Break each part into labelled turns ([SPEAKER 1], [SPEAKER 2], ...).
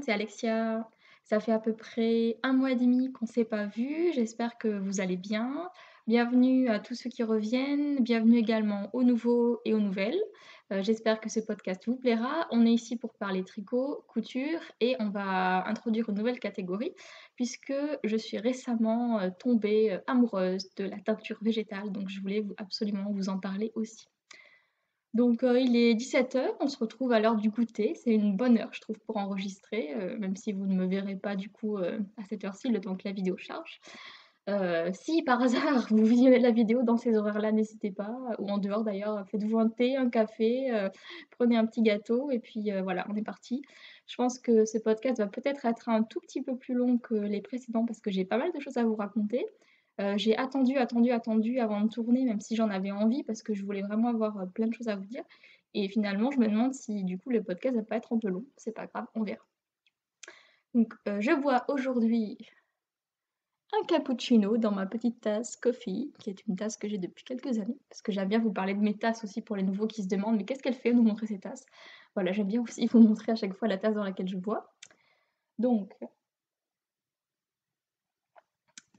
[SPEAKER 1] c'est Alexia. Ça fait à peu près 1 mois et demi qu'on ne s'est pas vus. J'espère que vous allez bien. Bienvenue à tous ceux qui reviennent. Bienvenue également aux nouveaux et aux nouvelles. J'espère que ce podcast vous plaira. On est ici pour parler tricot, couture et on va introduire une nouvelle catégorie puisque je suis récemment tombée amoureuse de la teinture végétale. Donc je voulais absolument vous en parler aussi. Donc il est 17h, on se retrouve à l'heure du goûter. C'est une bonne heure, je trouve, pour enregistrer, même si vous ne me verrez pas du coup, à cette heure-ci, le temps que la vidéo charge. Si par hasard vous visionnez la vidéo dans ces horaires-là, n'hésitez pas, ou en dehors d'ailleurs, faites-vous un thé, un café, prenez un petit gâteau et puis, voilà, on est parti. Je pense que ce podcast va peut-être être un tout petit peu plus long que les précédents parce que j'ai pas mal de choses à vous raconter. J'ai attendu avant de tourner, même si j'en avais envie, parce que je voulais vraiment avoir, plein de choses à vous dire et finalement, je me demande si du coup le podcast va pas être un peu long. C'est pas grave, on verra. Donc, je bois aujourd'hui un cappuccino dans ma petite tasse coffee, qui est une tasse que j'ai depuis quelques années, parce que j'aime bien vous parler de mes tasses aussi pour les nouveaux qui se demandent: «Mais qu'est-ce qu'elle fait, nous montrer ses tasses?» Voilà, j'aime bien aussi vous montrer à chaque fois la tasse dans laquelle je bois. Donc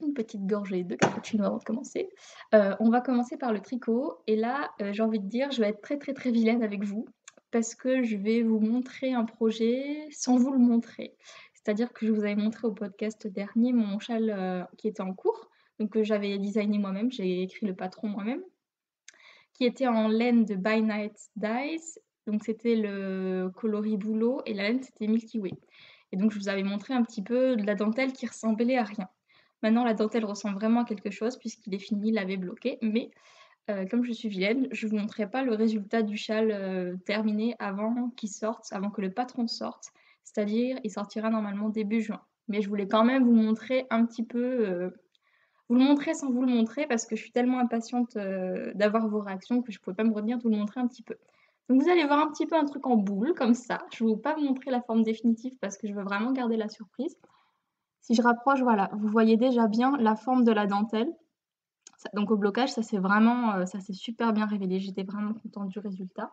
[SPEAKER 1] une petite gorgée de cappuccino avant de commencer. On va commencer par le tricot et là, j'ai envie de dire, je vais être très, très, très vilaine avec vous parce que je vais vous montrer un projet sans vous le montrer. C'est-à-dire que je vous avais montré au podcast dernier mon châle, qui était en cours, donc que j'avais designé moi-même, j'ai écrit le patron moi-même, qui était en laine de By Night Dyes, donc c'était le coloris bouleau et la laine c'était Milky Way et donc je vous avais montré un petit peu de la dentelle qui ressemblait à rien. Maintenant, la dentelle ressemble vraiment à quelque chose puisqu'il est fini, lavé, bloqué, mais comme je suis vilaine, je vous montrerai pas le résultat du châle, terminé avant qu'il sorte, avant que le patron sorte. C'est-à-dire, il sortira normalement début juin. Mais je voulais quand même vous montrer un petit peu, vous le montrer sans vous le montrer parce que je suis tellement impatiente, d'avoir vos réactions que je pouvais pas me retenir de vous le montrer un petit peu. Donc vous allez voir un petit peu un truc en boule comme ça. Je ne vais pas vous montrer la forme définitive parce que je veux vraiment garder la surprise. Si je rapproche, voilà, vous voyez déjà bien la forme de la dentelle. Donc au blocage, ça s'est vraiment, ça s'est super bien révélé. J'étais vraiment contente du résultat.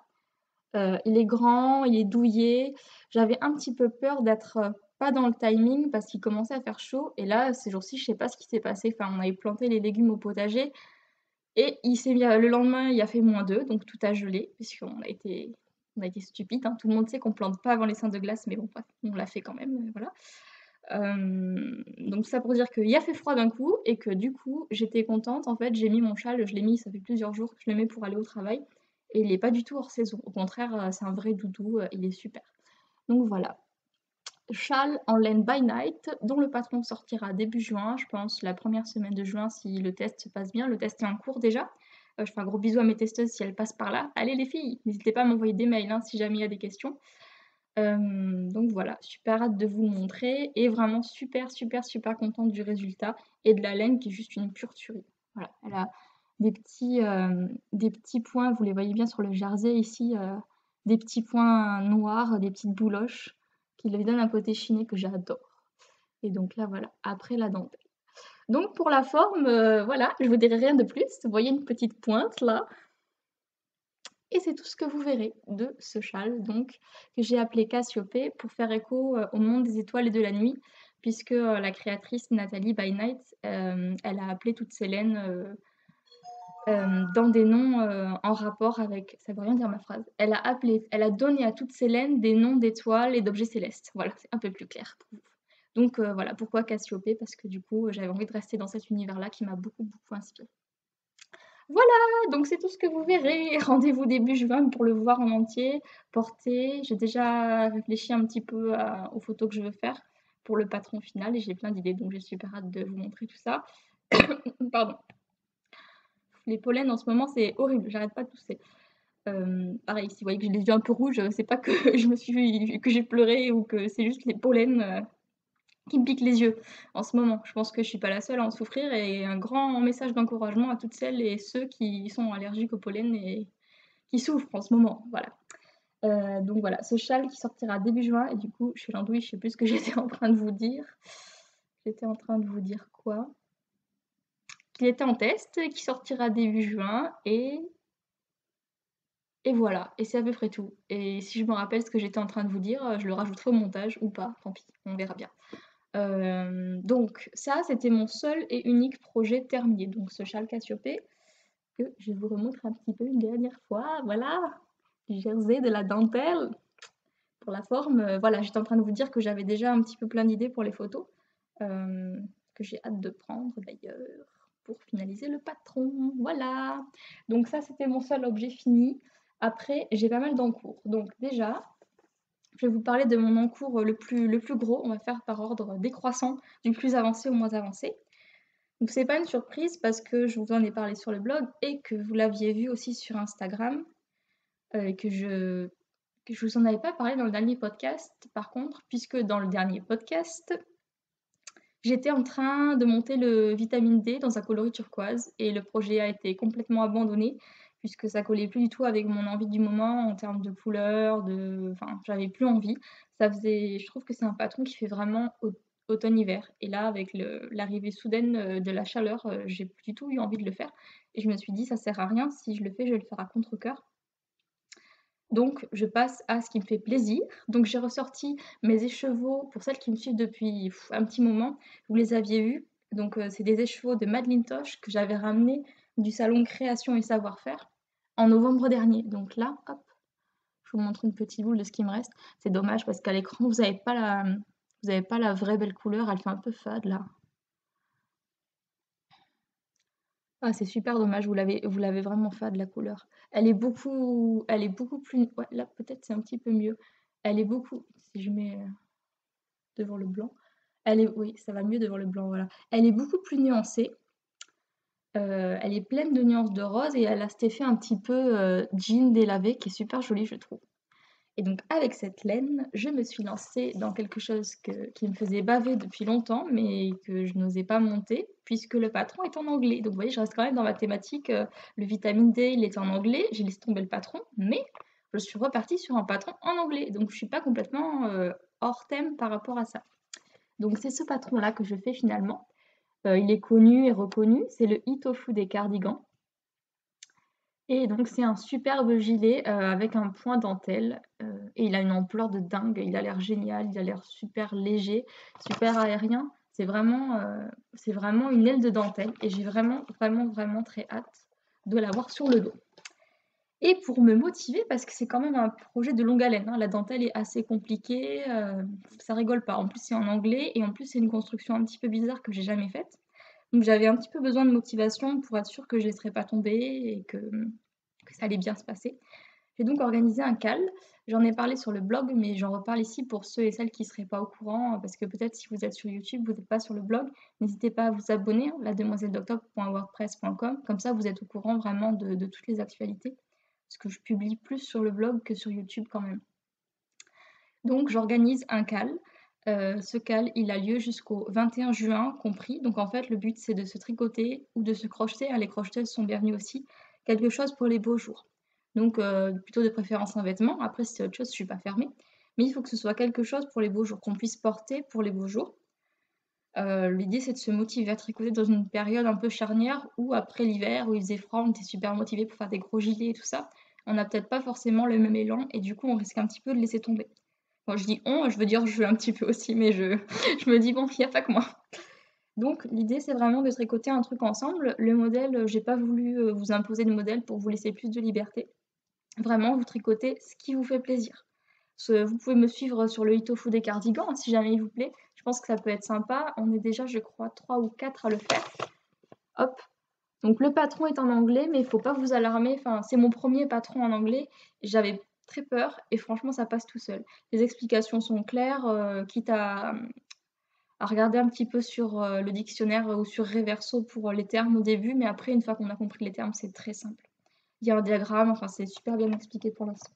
[SPEAKER 1] Il est grand, il est douillet. J'avais un petit peu peur d'être, pas dans le timing parce qu'il commençait à faire chaud et là, ces jours-ci, je sais pas ce qui s'est passé. Enfin, on avait planté les légumes au potager et il s'est mis le lendemain, il a fait -2, donc tout a gelé puisqu'on a été stupides, hein. Tout le monde sait qu'on plante pas avant les seins de glace, mais bon bref, on l'a fait quand même, voilà. Donc ça pour dire qu'il a fait froid d'un coup et que du coup, j'étais contente. En fait, j'ai mis mon châle, je l'ai mis, ça fait plusieurs jours que je le mets pour aller au travail et il est pas du tout hors saison. Au contraire, c'est un vrai doudou, il est super. Donc voilà, châle en laine by night dont le patron sortira début juin, je pense la première semaine de juin si le test se passe bien. Le test est en cours déjà. Je fais un gros bisou à mes testeuses si elles passent par là. Allez les filles, n'hésitez pas à m'envoyer des mails, hein, si jamais il y a des questions. Donc voilà, super hâte de vous le montrer et vraiment super, super, super contente du résultat et de la laine qui est juste une pure tuerie. Voilà, elle a des petits points, vous les voyez bien sur le jersey ici, des petits points noirs, des petites bouloches qui lui donnent un côté chiné que j'adore. Et donc là voilà, après la dentelle. Donc pour la forme, voilà, je vous dirai rien de plus. Vous voyez une petite pointe là? Et c'est tout ce que vous verrez de ce châle donc, que j'ai appelé Cassiopée pour faire écho, au monde des étoiles et de la nuit puisque, la créatrice Nathalie By Night, elle a appelé toutes ces laines, dans des noms, en rapport avec ça veut rien dire ma phrase. Elle a donné à toutes ces laines des noms d'étoiles et d'objets célestes. Voilà, c'est un peu plus clair pour vous. Donc, voilà, pourquoi Cassiopée? Parce que du coup, j'avais envie de rester dans cet univers-là qui m'a beaucoup, beaucoup inspirée. Voilà, donc c'est tout ce que vous verrez. Rendez-vous début juin pour le voir en entier, porté. J'ai déjà réfléchi un petit peu aux photos que je veux faire pour le patron final et j'ai plein d'idées, donc j'ai super hâte de vous montrer tout ça. Pardon. Les pollens en ce moment, c'est horrible, j'arrête pas de tousser. Pareil, si vous voyez que j'ai les yeux un peu rouges, c'est pas que que j'ai pleuré ou que c'est juste les pollens, qui me piquent les yeux en ce moment. Je pense que je suis pas la seule à en souffrir et un grand message d'encouragement à toutes celles et ceux qui sont allergiques au pollen et qui souffrent en ce moment, voilà. Donc voilà, ce châle qui sortira début juin et du coup, je suis l'andouille, je sais plus ce que j'étais en train de vous dire. J'étais en train de vous dire quoi? Qu'il était en test, qui sortira début juin et et voilà, et c'est à peu près tout. Et si je me rappelle ce que j'étais en train de vous dire, je le rajouterai au montage ou pas, tant pis, on verra bien. Donc ça, c'était mon seul et unique projet terminé. Donc ce châle Cassiopée que je vous remontre un petit peu une dernière fois, voilà, du jersey, de la dentelle. Pour la forme, voilà, j'étais en train de vous dire que j'avais déjà un petit peu plein d'idées pour les photos, que j'ai hâte de prendre d'ailleurs pour finaliser le patron, voilà. Donc ça, c'était mon seul objet fini. Après, j'ai pas mal d'encours. Donc déjà, je vais vous parler de mon encours le plus gros. On va faire par ordre décroissant, du plus avancé au moins avancé. Donc c'est pas une surprise parce que je vous en ai parlé sur le blog et que vous l'aviez vu aussi sur Instagram, que je vous en avais pas parlé dans le dernier podcast, par contre, puisque dans le dernier podcast, j'étais en train de monter le vitamine D dans un coloris turquoise et le projet a été complètement abandonné puisque ça collait plus du tout avec mon envie du moment en termes de couleur, enfin, j'avais plus envie. Je trouve que c'est un patron qui fait vraiment automne-hiver. Et là, avec l'arrivée soudaine de la chaleur, j'ai plus du tout eu envie de le faire. Et je me suis dit, ça sert à rien, si je le fais, je vais le faire à contre-cœur. Donc je passe à ce qui me fait plaisir. Donc j'ai ressorti mes écheveaux, pour celles qui me suivent depuis un petit moment, vous les aviez vus. Donc c'est des écheveaux de Madeleine Toche que j'avais ramenés du salon Création et Savoir-faire en novembre dernier. Donc là, hop, je vous montre une petite boule de ce qui me reste. C'est dommage parce qu'à l'écran, vous avez pas la vraie belle couleur, elle fait un peu fade là. Ah, c'est super dommage, vous l'avez vraiment fade la couleur. Elle est beaucoup plus, ouais, là peut-être c'est un petit peu mieux. Elle est beaucoup, si je mets devant le blanc, oui, ça va mieux devant le blanc, voilà. Elle est beaucoup plus nuancée. Elle est pleine de nuances de rose et elle a cet effet un petit peu jean délavé qui est super joli, je trouve. Et donc avec cette laine, je me suis lancée dans quelque chose qui me faisait baver depuis longtemps, mais que je n'osais pas monter, puisque le patron est en anglais. Donc vous voyez, je reste quand même dans ma thématique. Le vitamine D, il est en anglais, j'ai laissé tomber le patron, mais je suis repartie sur un patron en anglais. Donc je ne suis pas complètement hors thème par rapport à ça. Donc c'est ce patron-là que je fais finalement. Il est connu et reconnu, c'est le Itofu des cardigans. Et donc c'est un superbe gilet, avec un point dentelle, et il a une ampleur de dingue. Il a l'air génial, il a l'air super léger, super aérien. C'est vraiment une aile de dentelle et j'ai vraiment, vraiment, vraiment très hâte de l'avoir sur le dos. Et pour me motiver, parce que c'est quand même un projet de longue haleine, hein, la dentelle est assez compliquée, ça rigole pas. En plus, c'est en anglais et en plus, c'est une construction un petit peu bizarre que j'ai jamais faite. Donc j'avais un petit peu besoin de motivation pour être sûre que je ne laisserais pas tomber et que ça allait bien se passer. J'ai donc organisé un call. J'en ai parlé sur le blog, mais j'en reparle ici pour ceux et celles qui ne seraient pas au courant, parce que peut-être si vous êtes sur YouTube, vous n'êtes pas sur le blog. N'hésitez pas à vous abonner, lademoiselledoctobre.wordpress.com. Comme ça, vous êtes au courant vraiment de toutes les actualités, parce que je publie plus sur le blog que sur YouTube quand même. Donc j'organise un call. Ce call, il a lieu jusqu'au 21 juin compris. Donc en fait, le but, c'est de se tricoter ou de se crocheter, hein, les crocheteuses sont bienvenues aussi, quelque chose pour les beaux jours. Donc plutôt de préférence un vêtement. Après, si c'est autre chose, je ne suis pas fermée. Mais il faut que ce soit quelque chose pour les beaux jours, qu'on puisse porter pour les beaux jours. L'idée, c'est de se motiver à tricoter dans une période un peu charnière où après l'hiver, où il faisait froid, on était super motivé pour faire des gros gilets et tout ça. On n'a peut-être pas forcément le même élan et du coup, on risque un petit peu de laisser tomber. Quand je dis on, je veux dire je un petit peu aussi, mais je me dis bon, il n'y a pas que moi. Donc l'idée, c'est vraiment de tricoter un truc ensemble. Le modèle, j'ai pas voulu vous imposer de modèle pour vous laisser plus de liberté. Vraiment, vous tricotez ce qui vous fait plaisir. Vous pouvez me suivre sur le Itofu des cardigans, hein, si jamais il vous plaît. Je pense que ça peut être sympa. On est déjà, je crois, 3 ou 4 à le faire. Hop. Donc le patron est en anglais, mais il ne faut pas vous alarmer. Enfin, c'est mon premier patron en anglais. J'avais très peur et franchement, ça passe tout seul. Les explications sont claires, quitte à regarder un petit peu sur le dictionnaire ou sur Reverso pour les termes au début, mais après, une fois qu'on a compris les termes, c'est très simple. Il y a un diagramme, enfin, c'est super bien expliqué pour l'instant.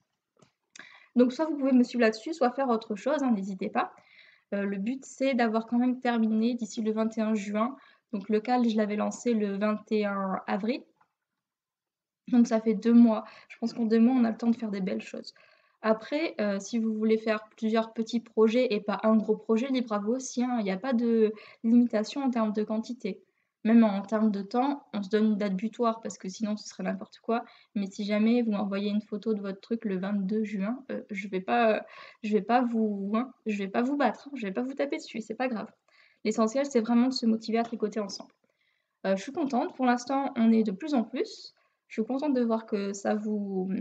[SPEAKER 1] Donc soit vous pouvez me suivre là-dessus, soit faire autre chose, hein, n'hésitez pas. Le but, c'est d'avoir quand même terminé d'ici le 21 juin. Donc le CAL, je l'avais lancé le 21 avril. Donc ça fait 2 mois. Je pense qu'en 2 mois, on a le temps de faire des belles choses. Après, si vous voulez faire plusieurs petits projets et pas un gros projet, libre à vous aussi, hein. Il n'y a pas de limitation en termes de quantité. même en termes de temps, on se donne une date butoir parce que sinon ce serait n'importe quoi. Mais si jamais vous m'envoyez une photo de votre truc le 22 juin, je vais pas vous, hein, je vais pas vous battre, hein, je vais pas vous taper dessus, c'est pas grave. L'essentiel, c'est vraiment de se motiver à tricoter ensemble. Je suis contente, pour l'instant, on est de plus en plus. Je suis contente de voir que ça vous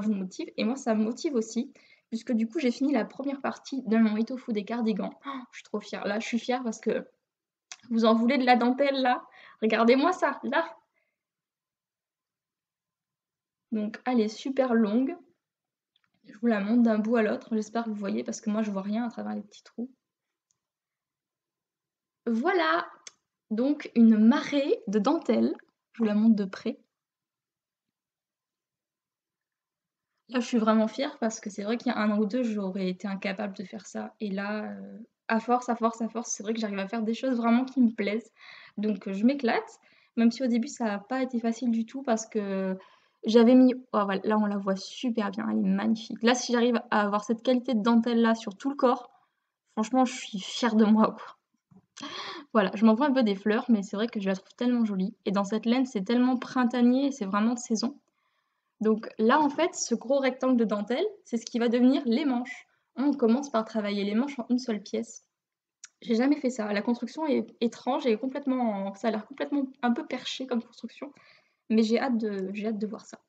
[SPEAKER 1] motive et moi ça me motive aussi puisque du coup j'ai fini la première partie de mon étoffe des cardigans. Oh, je suis trop fière. Là, je suis fière parce que vous en voulez de la dentelle là? Regardez-moi ça, là! Donc elle est super longue. Je vous la montre d'un bout à l'autre. J'espère que vous voyez parce que moi je vois rien à travers les petits trous. Voilà! Donc une marée de dentelle. Je vous la montre de près. Là, je suis vraiment fière parce que c'est vrai qu'il y a 1 an ou 2, j'aurais été incapable de faire ça et là, à force, à force, à force, c'est vrai que j'arrive à faire des choses vraiment qui me plaisent. Donc je m'éclate, même si au début ça a pas été facile du tout parce que j'avais mis oh voilà, là on la voit super bien, elle est magnifique. Là, si j'arrive à avoir cette qualité de dentelle là sur tout le corps, franchement je suis fière de moi, quoi. Voilà, je m'envoie un peu des fleurs, mais c'est vrai que je la trouve tellement jolie et dans cette laine, c'est tellement printanier et c'est vraiment de saison. Donc là, en fait, ce gros rectangle de dentelle, c'est ce qui va devenir les manches. On commence par travailler les manches en une seule pièce. J'ai jamais fait ça. La construction est étrange et complètement, ça a l'air complètement un peu perché comme construction, mais j'ai hâte de voir ça.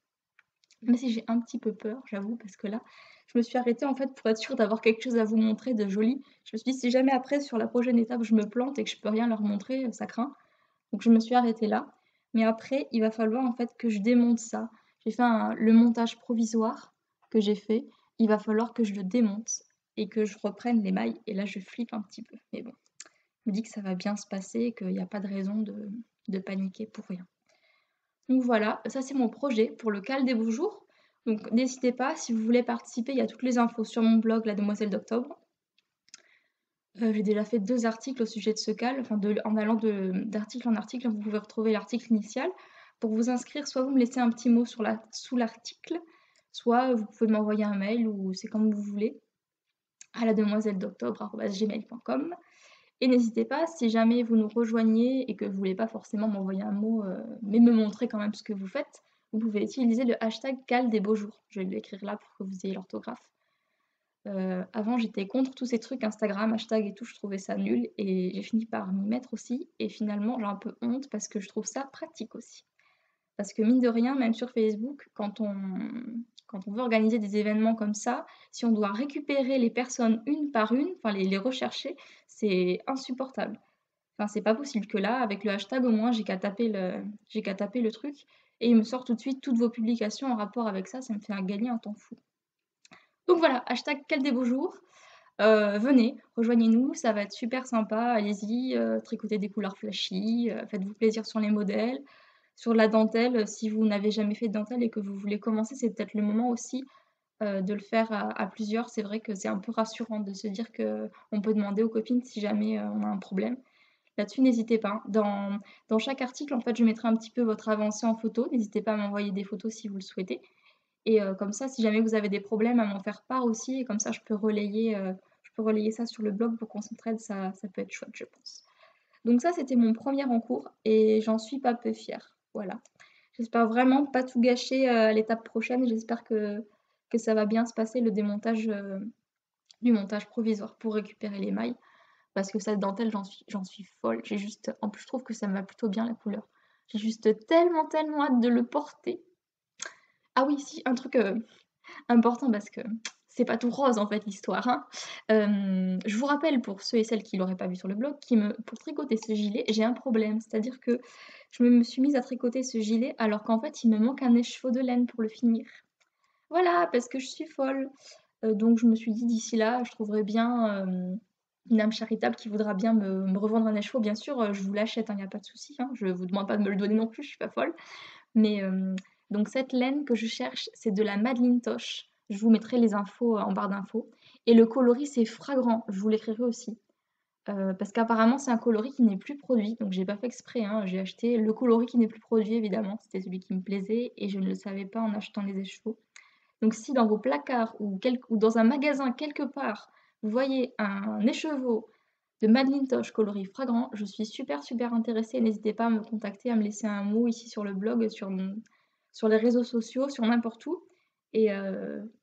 [SPEAKER 1] Même si j'ai un petit peu peur, j'avoue, parce que là, je me suis arrêtée en fait pour être sûre d'avoir quelque chose à vous montrer de joli. Je me suis dit, si jamais après, sur la prochaine étape, je me plante et que je peux rien leur montrer, ça craint. Donc je me suis arrêtée là. Mais après, il va falloir en fait que je démonte ça. J'ai fait le montage provisoire que j'ai fait. Il va falloir que je le démonte et que je reprenne les mailles. Et là, je flippe un petit peu. Mais bon, je me dis que ça va bien se passer et qu'il n'y a pas de raison de paniquer pour rien. Donc voilà, ça c'est mon projet pour le Cal des Beaux Jours. Donc n'hésitez pas, si vous voulez participer, il y a toutes les infos sur mon blog La Demoiselle d'Octobre. J'ai déjà fait 2 articles au sujet de ce cal, enfin en allant d'article en article, vous pouvez retrouver l'article initial. Pour vous inscrire, soit vous me laissez un petit mot sous l'article, soit vous pouvez m'envoyer un mail ou c'est comme vous voulez, à lademoiselledoctobre@gmail.com. Et n'hésitez pas, si jamais vous nous rejoignez et que vous voulez pas forcément m'envoyer un mot, mais me montrer quand même ce que vous faites, vous pouvez utiliser le hashtag #cal des beaux jours. Je vais l'écrire là pour que vous ayez l'orthographe. Avant, j'étais contre tous ces trucs Instagram, hashtag et tout, je trouvais ça nul et j'ai fini par m'y mettre aussi et finalement, j'ai un peu honte parce que je trouve ça pratique aussi. Parce que mine de rien, même sur Facebook, quand on veut organiser des événements comme ça, si on doit récupérer les personnes une par une, enfin les rechercher, c'est insupportable. Enfin, c'est pas possible que là, avec le hashtag, au moins, j'ai qu'à taper le truc et il me sort tout de suite toutes vos publications en rapport avec ça me fait gagner un temps fou. Donc voilà, hashtag quel des beaux jours. Venez, rejoignez-nous, ça va être super sympa, allez-y, tricotez des couleurs flashy, faites-vous plaisir sur les modèles. Sur la dentelle, si vous n'avez jamais fait de dentelle et que vous voulez commencer, c'est peut-être le moment aussi, de le faire à plusieurs. C'est vrai que c'est un peu rassurant de se dire qu'on peut demander aux copines si jamais, on a un problème. Là-dessus, n'hésitez pas. Dans chaque article, en fait, je mettrai un petit peu votre avancée en photo. N'hésitez pas à m'envoyer des photos si vous le souhaitez. Et comme ça, si jamais vous avez des problèmes, à m'en faire part aussi et comme ça je peux relayer ça sur le blog pour qu'on s'entraide, ça peut être chouette, je pense. Donc ça, c'était mon premier en cours et j'en suis pas peu fière, voilà. J'espère vraiment pas tout gâcher, à l'étape prochaine. J'espère que ça va bien se passer le démontage, du montage provisoire pour récupérer les mailles parce que cette dentelle, j'en suis folle. J'ai juste en plus, je trouve que ça me va plutôt bien la couleur. J'ai juste tellement, tellement hâte de le porter. Ah oui, si, un truc, important parce que c'est pas tout rose en fait l'histoire, hein. Je vous rappelle pour ceux et celles qui l'auraient pas vu sur le blog, pour tricoter ce gilet, j'ai un problème. C'est-à-dire que je me suis mise à tricoter ce gilet alors qu'en fait il me manque un écheveau de laine pour le finir. Voilà, parce que je suis folle. Donc je me suis dit d'ici là, je trouverai bien, une âme charitable qui voudra bien me revendre un écheveau. Bien sûr, je vous l'achète, il y a pas de souci, hein. Je vous demande pas de me le donner non plus, je suis pas folle. Mais donc cette laine que je cherche, c'est de la Madelinetosh. Je vous mettrai les infos en barre d'infos. Et le coloris, c'est Fragrant. Je vous l'écrirai aussi. Parce qu'apparemment, c'est un coloris qui n'est plus produit. Donc j'ai pas fait exprès, hein. J'ai acheté le coloris qui n'est plus produit, évidemment. C'était celui qui me plaisait et je ne le savais pas en achetant les écheveaux. Donc si dans vos placards ou dans un magasin quelque part, vous voyez un écheveau de Madeline Tosh coloris Fragrant. Je suis super, super intéressée. N'hésitez pas à me contacter, à me laisser un mot ici sur le blog, sur les réseaux sociaux, sur n'importe où et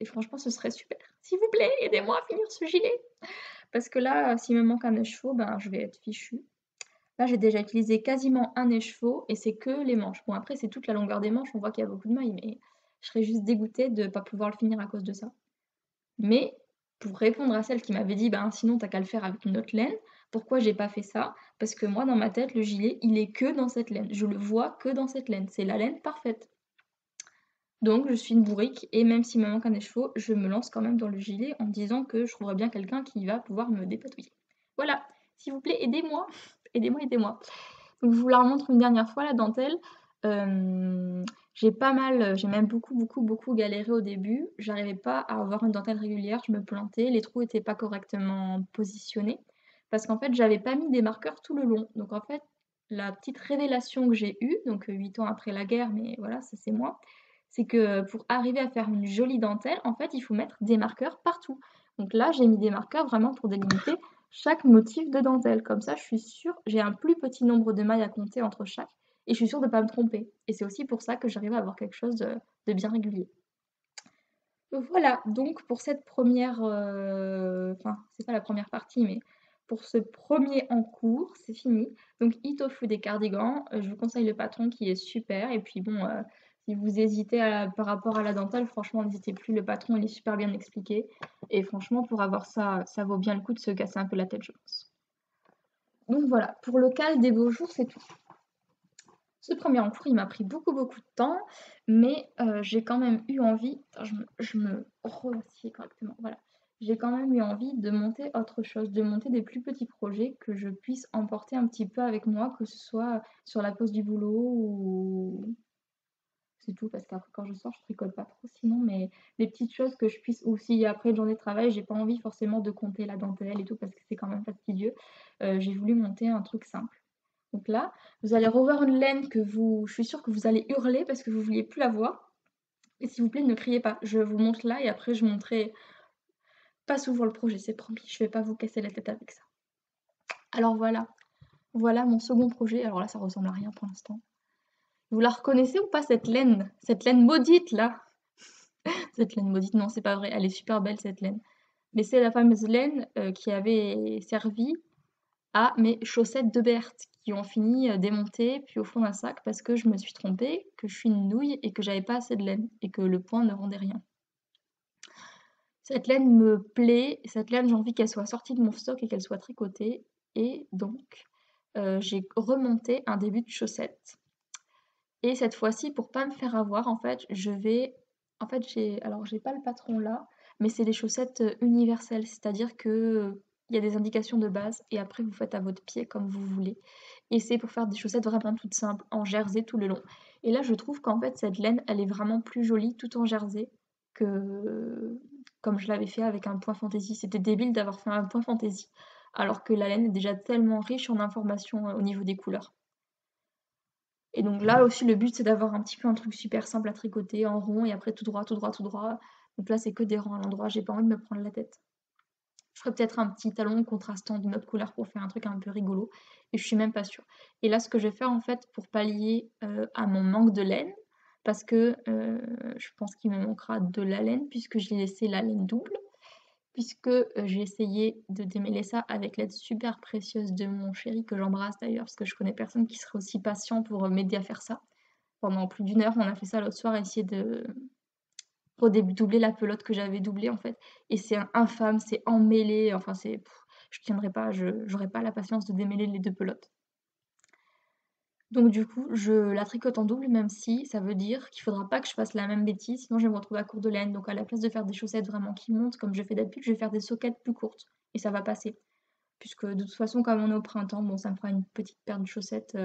[SPEAKER 1] franchement, ce serait super. S'il vous plaît, aidez-moi à finir ce gilet parce que là, s'il me manque un écheveau, ben, je vais être fichue. Là, j'ai déjà utilisé quasiment un écheveau et c'est que les manches. Bon, après, c'est toute la longueur des manches, on voit qu'il y a beaucoup de mailles, mais je serais juste dégoûtée de ne pas pouvoir le finir à cause de ça. Mais pour répondre à celle qui m'avait dit: «Ben, sinon, tu qu'à le faire avec une autre laine», pourquoi j'ai pas fait ça? Parce que moi, dans ma tête, le gilet, il est que dans cette laine. Je le vois que dans cette laine. C'est la laine parfaite. Donc je suis une bourrique et même s'il me manque un écheveau, je me lance quand même dans le gilet en me disant que je trouverais bien quelqu'un qui va pouvoir me dépatouiller. Voilà, s'il vous plaît, aidez-moi, aidez-moi, aidez-moi. Donc je vous la remontre une dernière fois la dentelle. Hem, j'ai même beaucoup, beaucoup, beaucoup galéré au début. J'arrivais pas à avoir une dentelle régulière, je me plantais, les trous étaient pas correctement positionnés parce qu'en fait, j'avais pas mis des marqueurs tout le long. Donc en fait, la petite révélation que j'ai eue, donc 8 ans après la guerre, mais voilà, ça c'est moi, c'est que pour arriver à faire une jolie dentelle, en fait, il faut mettre des marqueurs partout. Donc là, j'ai mis des marqueurs vraiment pour délimiter chaque motif de dentelle. Comme ça, je suis sûre, j'ai un plus petit nombre de mailles à compter entre chaque et je suis sûre de ne pas me tromper. Et c'est aussi pour ça que j'arrive à avoir quelque chose de bien régulier. Voilà, donc pour cette première, enfin, c'est pas la première partie, mais pour ce premier en cours, c'est fini. Donc Itofu des cardigans, je vous conseille le patron qui est super et puis bon, si vous hésitez par rapport à la dentelle, franchement n'hésitez plus, le patron il est super bien expliqué et franchement pour avoir ça, ça vaut bien le coup de se casser un peu la tête, je pense. Donc voilà, pour le cal des beaux jours, c'est tout. Ce premier en cours, il m'a pris beaucoup, beaucoup de temps, mais j'ai quand même eu envie attends, je me re-assieds correctement, voilà. J'ai quand même eu envie de monter autre chose, de monter des plus petits projets que je puisse emporter un petit peu avec moi, que ce soit sur la pause du boulot ou c'est tout parce qu'après quand je sors, je tricote pas trop sinon, mais des petites choses que je puisse ou si après une journée de travail, j'ai pas envie forcément de compter la dentelle et tout parce que c'est quand même fastidieux, j'ai voulu monter un truc simple. Donc là, vous allez revoir une laine je suis sûre que vous allez hurler parce que vous vouliez plus la voir. Et s'il vous plaît, ne criez pas. Je vous montre là et après je montrerai pas souvent le projet, c'est promis. Je vais pas vous casser la tête avec ça. Alors voilà, voilà mon second projet. Alors là, ça ressemble à rien pour l'instant. Vous la reconnaissez ou pas cette laine? Cette laine maudite là? Cette laine maudite, non, c'est pas vrai. Elle est super belle cette laine. Mais c'est la fameuse laine qui avait servi à mes chaussettes de Berthe qui ont fini, démontées puis au fond d'un sac parce que je me suis trompée, que je suis une nouille et que j'avais pas assez de laine et que le point ne rendait rien. Cette laine me plaît, cette laine, j'ai envie qu'elle soit sortie de mon stock et qu'elle soit tricotée et donc j'ai remonté un début de chaussette et cette fois-ci pour pas me faire avoir en fait, j'ai pas le patron là, mais c'est des chaussettes, universelles. C'est-à-dire que, il y a des indications de base et après vous faites à votre pied comme vous voulez et c'est pour faire des chaussettes vraiment toutes simples, en jersey tout le long et là je trouve qu'en fait cette laine, elle est vraiment plus jolie tout en jersey que comme je l'avais fait avec un point fantaisie. C'était débile d'avoir fait un point fantaisie alors que la laine est déjà tellement riche en informations, au niveau des couleurs. Et donc là aussi, le but, c'est d'avoir un petit peu un truc super simple à tricoter en rond et après tout droit, tout droit, tout droit. Donc là, c'est que des rangs à l'endroit, j'ai pas envie de me prendre la tête. Je ferais peut-être un petit talon contrastant d'une autre couleur pour faire un truc un peu rigolo et je suis même pas sûre. Et là, ce que je vais faire en fait pour pallier, à mon manque de laine, parce que, je pense qu'il me manquera de la laine puisque j'ai laissé la laine double puisque, j'ai essayé de démêler ça avec l'aide super précieuse de mon chéri, que j'embrasse d'ailleurs, parce que je connais personne qui serait aussi patient pour, m'aider à faire ça. Pendant plus d'1 heure, on a fait ça l'autre soir, à essayer de redédoubler la pelote que j'avais doublée, en fait et c'est infâme, c'est emmêlé, enfin je tiendrais pas, j'aurais pas la patience de démêler les 2 pelotes. Donc du coup, je la tricote en double, même si ça veut dire qu'il faudra pas que je fasse la même bêtise, sinon je vais me retrouver à court de laine. Donc à la place de faire des chaussettes vraiment qui montent comme je fais d'habitude, je vais faire des soquettes plus courtes et ça va passer. Puisque de toute façon, comme on est au printemps, bon, ça me fera une petite paire de chaussettes,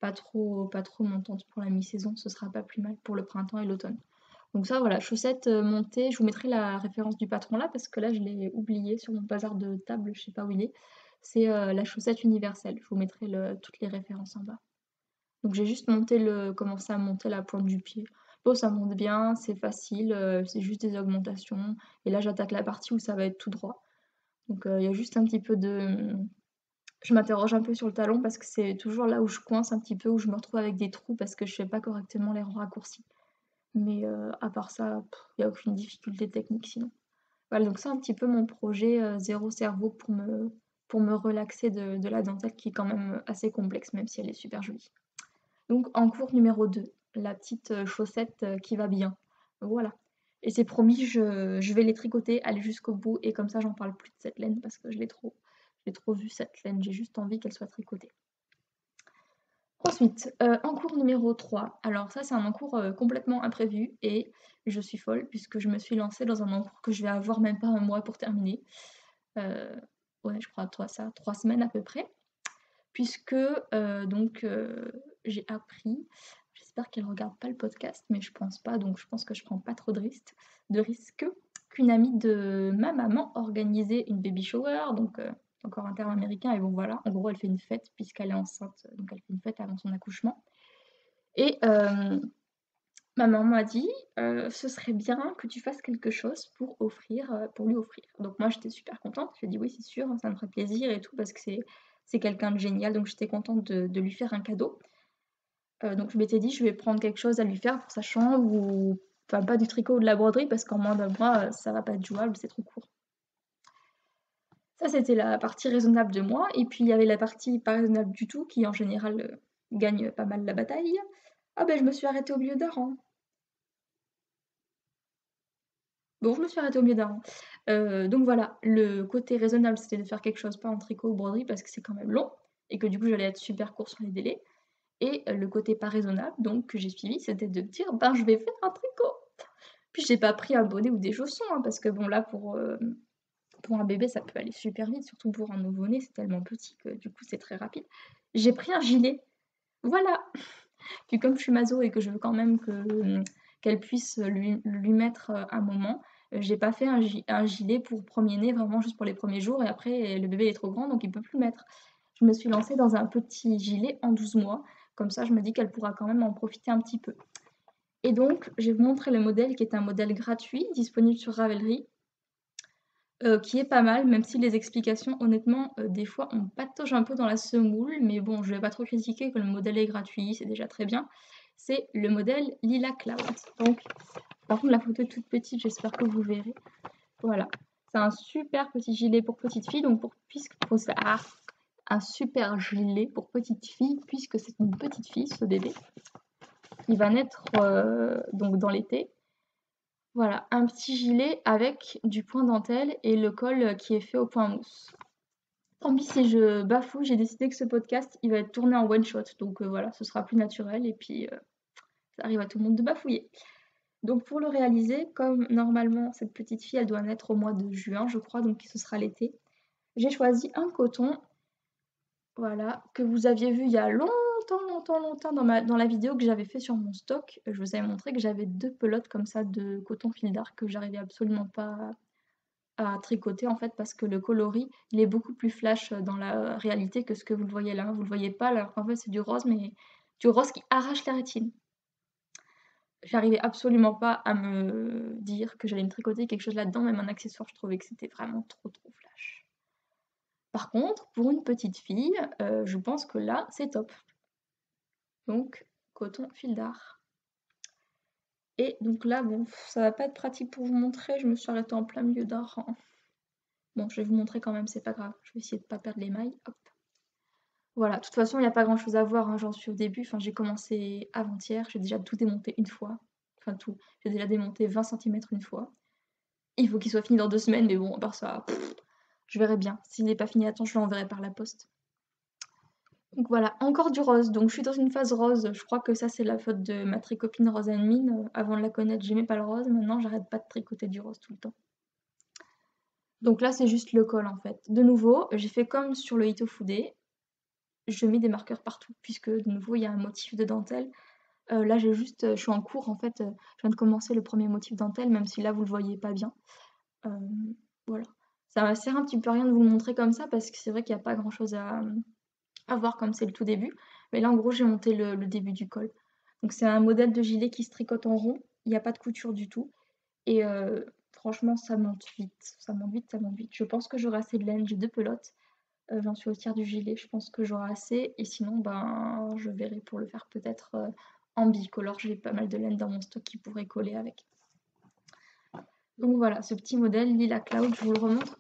[SPEAKER 1] pas trop montantes pour la mi-saison, ce sera pas plus mal pour le printemps et l'automne. Donc ça voilà, chaussettes, montées, je vous mettrai la référence du patron là parce que là je l'ai oublié sur mon bazar de table, je sais pas où il est. C'est, la chaussette universelle, je vous mettrai toutes les références en bas. Donc j'ai juste commencé à monter la pointe du pied. Bon ça monte bien, c'est facile, c'est juste des augmentations et là j'attaque la partie où ça va être tout droit. Donc il y a juste un petit peu de je m'interroge un peu sur le talon parce que c'est toujours là où je coince un petit peu, où je me retrouve avec des trous parce que je fais pas correctement les raccourcis. Mais à part ça, il y a aucune difficulté technique sinon. Voilà, donc c'est un petit peu mon projet, 0 cerveau pour me relaxer de la dentelle qui est quand même assez complexe, même si elle est super jolie. Donc en cours numéro 2, la petite, chaussette, qui va bien. Voilà et c'est promis, je vais les tricoter, aller jusqu'au bout et comme ça j'en parle plus de cette laine parce que je l'ai trop vue cette laine, j'ai juste envie qu'elle soit tricotée. Ensuite, encours numéro 3. Alors ça, c'est un encours, complètement imprévu et je suis folle puisque je me suis lancée dans un encours que je vais avoir même pas un mois pour terminer. Heu, ouais, je crois 3 semaines à peu près puisque, donc, j'ai appris, j'espère qu'elle regarde pas le podcast, mais je pense pas, donc je pense que je prends pas trop de risques, qu'une amie de ma maman organisait une baby shower, donc, encore un terme américain et bon voilà, en gros elle fait une fête puisqu'elle est enceinte, donc elle fait une fête avant son accouchement et ma maman m'a dit: «Ce serait bien que tu fasses quelque chose pour lui offrir». Donc moi j'étais super contente, j'ai dit: «Oui c'est sûr, ça me ferait plaisir et tout» parce que c'est quelqu'un de génial, donc j'étais contente de lui faire un cadeau. Donc je m'étais dit: «Je vais prendre quelque chose à lui faire pour sa chambre ou enfin pas du tricot ou de la broderie parce qu'en moins d'un mois, ça va pas être jouable, c'est trop court». Ça c'était la partie raisonnable de moi et puis il y avait la partie pas raisonnable du tout qui en général, gagne pas mal la bataille. Ah ben je me suis arrêtée au milieu d'un rang. Bon, je me suis arrêtée au milieu d'un rang. Donc voilà, le côté raisonnable, c'était de faire quelque chose pas en tricot ou broderie parce que c'est quand même long et que du coup, j'allais être super court sur les délais et le côté pas raisonnable, donc que j'ai suivi, c'était de me dire: «Ben, je vais faire un tricot». Puis j'ai pas pris un bonnet ou des chaussons, hein, parce que bon là, pour un bébé, ça peut aller super vite, surtout pour un nouveau-né, c'est tellement petit que du coup, c'est très rapide. J'ai pris un gilet, voilà! Puis comme je suis maso et que je veux quand même que, qu'elle puisse lui mettre, un moment, j'ai pas fait un gilet pour 1er-né, vraiment juste pour les premiers jours et après le bébé est trop grand donc il peut plus le mettre. Je me suis lancée dans un petit gilet en 12 mois, comme ça je me dis qu'elle pourra quand même en profiter un petit peu. Et donc je vais vous montrer le modèle qui est un modèle gratuit disponible sur Ravelry, qui est pas mal, même si les explications honnêtement, des fois on patauge un peu dans la semoule, mais bon je vais pas trop critiquer que le modèle est gratuit, c'est déjà très bien. C'est le modèle Lila Cloud. Donc par contre la photo est toute petite, j'espère que vous verrez. Voilà. C'est un super petit gilet pour petite fille, donc un super gilet pour petite fille, puisque c'est une petite fille, ce bébé. Il va naître donc dans l'été. Voilà, un petit gilet avec du point dentelle et le col qui est fait au point mousse. Tant pis si je bafoue, j'ai décidé que ce podcast, il va être tourné en one shot, donc voilà, ce sera plus naturel et puis ça arrive à tout le monde de bafouiller. Donc pour le réaliser, comme normalement cette petite fille, elle doit naître au mois de juin, je crois, donc ce sera l'été, j'ai choisi un coton, voilà, que vous aviez vu il y a longtemps dans la vidéo que j'avais fait sur mon stock. Je vous avais montré que j'avais 2 pelotes comme ça de coton fil d'art que j'arrivais absolument pas à tricoter en fait parce que le coloris, il est beaucoup plus flash, dans la réalité que ce que vous le voyez là. Vous le voyez pas alors qu'en fait c'est du rose, mais du rose qui arrache la rétine. J'arrivais absolument pas à me dire que j'allais me tricoter quelque chose là-dedans, même un accessoire, je trouvais que c'était vraiment trop flash. Par contre, pour une petite fille, je pense que là, c'est top. Donc coton fil d'art et donc là, bon, ça va pas être pratique pour vous montrer, je me suis arrêtée en plein milieu d'un rang. Bon, je vais vous montrer quand même, c'est pas grave, je vais essayer de pas perdre les mailles, hop. Voilà, de toute façon, il y a pas grand chose à voir, hein, j'en suis au début, enfin j'ai commencé avant-hier, j'ai déjà tout démonté une fois, enfin tout, j'ai déjà démonté 20 centimètres une fois. Il faut qu'il soit fini dans 2 semaines, mais bon, à part ça, je verrai bien. S'il n'est pas fini à temps, je l'enverrai par la poste. Donc voilà, encore du rose. Donc je suis dans une phase rose. Je crois que ça, c'est la faute de ma tricopine Rose Mine. Avant de la connaître, j'aimais pas le rose. Maintenant, j'arrête pas de tricoter du rose tout le temps. Donc là, c'est juste le col en fait. De nouveau, j'ai fait comme sur le Hitofude. Je mets des marqueurs partout, puisque de nouveau, il y a un motif de dentelle. Là, je suis en cours en fait. Je viens de commencer le premier motif dentelle, même si là, vous le voyez pas bien. Euh, voilà. Ça me sert un petit peu à rien de vous le montrer comme ça, parce que c'est vrai qu'il n'y a pas grand chose à voir comme c'est le tout début. Mais là, en gros, j'ai monté le début du col. Donc c'est un modèle de gilet qui se tricote en rond. Il n'y a pas de couture du tout. Et franchement, ça monte vite, ça monte vite, ça monte vite. Je pense que j'aurai assez de laine, j'ai 2 pelotes, j'en suis au tiers du gilet, je pense que j'aurai assez et sinon, ben, je verrai pour le faire peut-être, en bicolore. J'ai pas mal de laine dans mon stock qui pourrait coller avec. Donc voilà, ce petit modèle Lila Cloud, je vous le remontre.